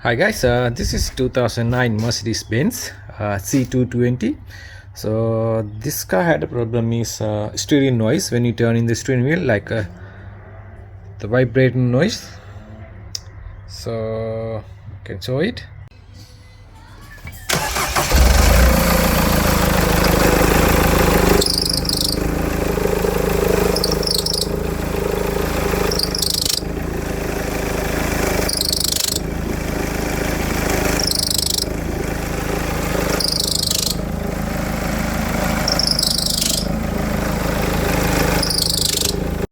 Hi guys, this is 2009 Mercedes-Benz C220. So this car had a problem is steering noise when you turn in the steering wheel, like the vibrating noise. So you can show it.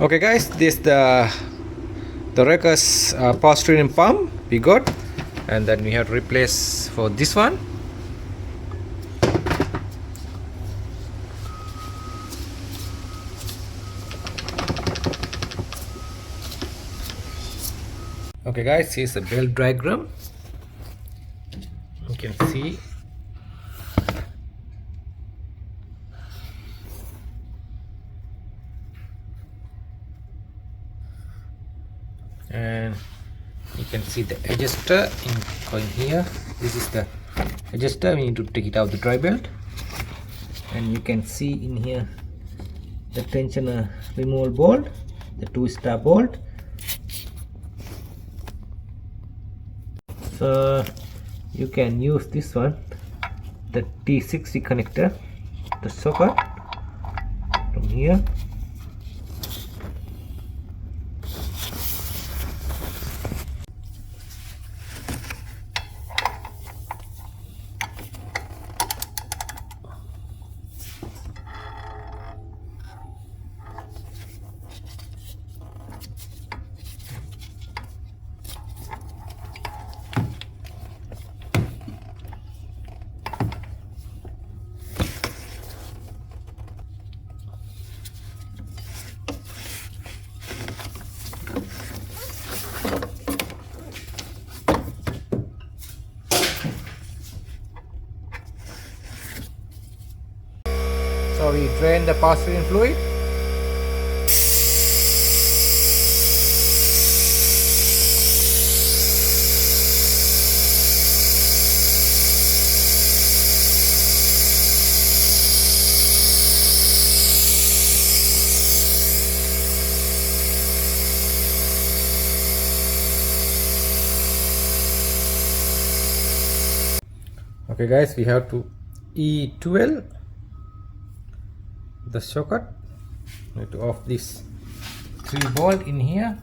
Okay guys, this the wrecker's power steering pump we got, and then we have to replace for this one. Okay guys, here's the belt diagram. You can see and you can see the adjuster in going here. This is the adjuster. We need to take it out the dry belt, and you can see in here the tensioner removal bolt, the 2-star bolt. So you can use this one, the T60 connector, the socket from here. So we drain the power steering fluid. Okay guys, we have to E12 the socket. We have to off this 3 bolt in here.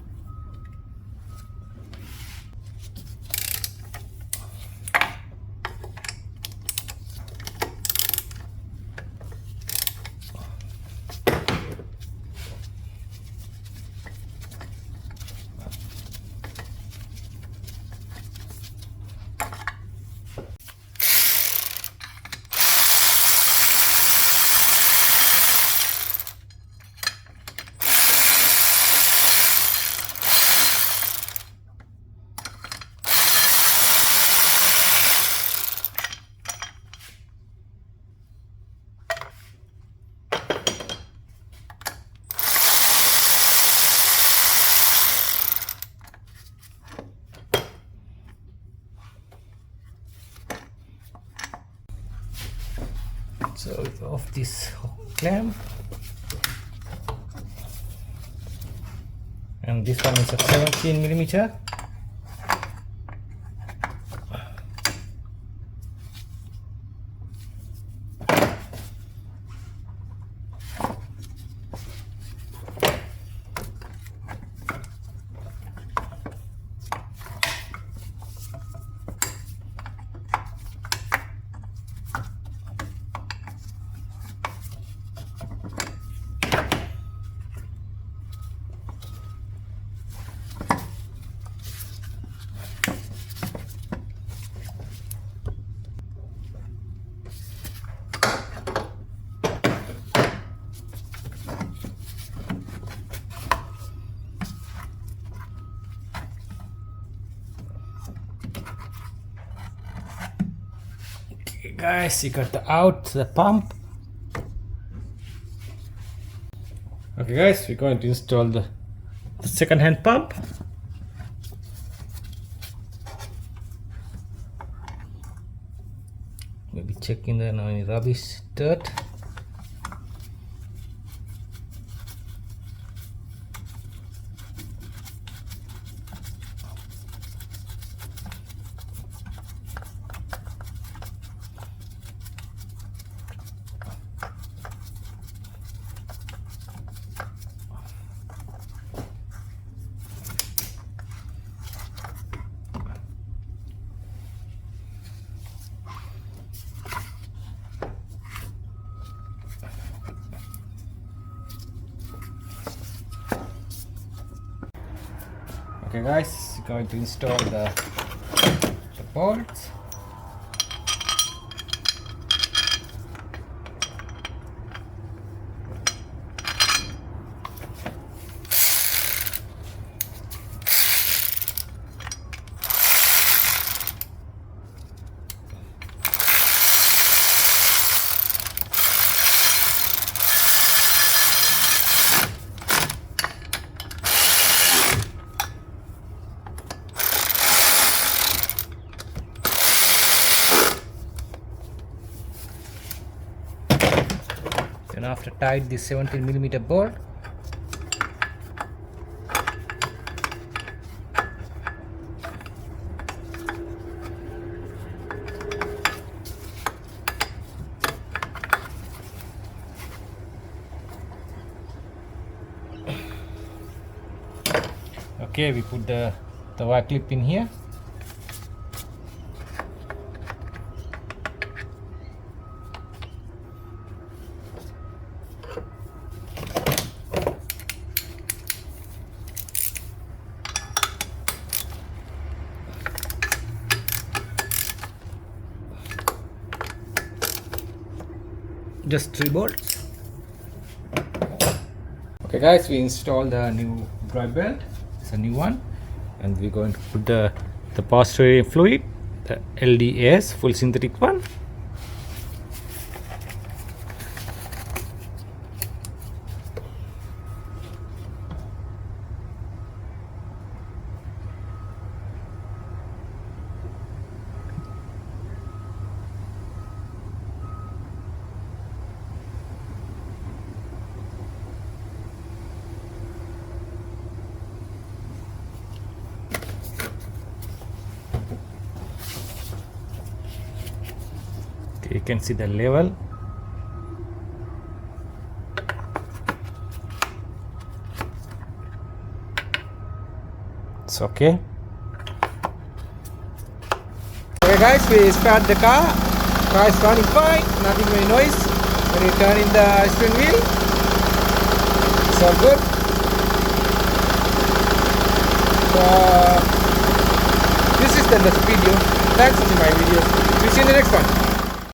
So off this clamp, and this one is a 17mm. Guys, you got the pump. Okay guys, we're going to install the second hand pump. maybe checking the any rubbish, dirt. Okay guys, going to install the bolts. Then after tied the 17mm bolt, okay, we put the wire clip in here. Just 3 bolts. Okay guys, we installed the new drive belt. It's a new one, and we're going to put the power fluid, the LDS full synthetic one. You can see the level. It's okay. Okay guys, we start the car. Car is running fine, nothing very noise. When you turn in the steering wheel, it's all good. So this is the next video. Thanks for watching my videos. We'll see you in the next one.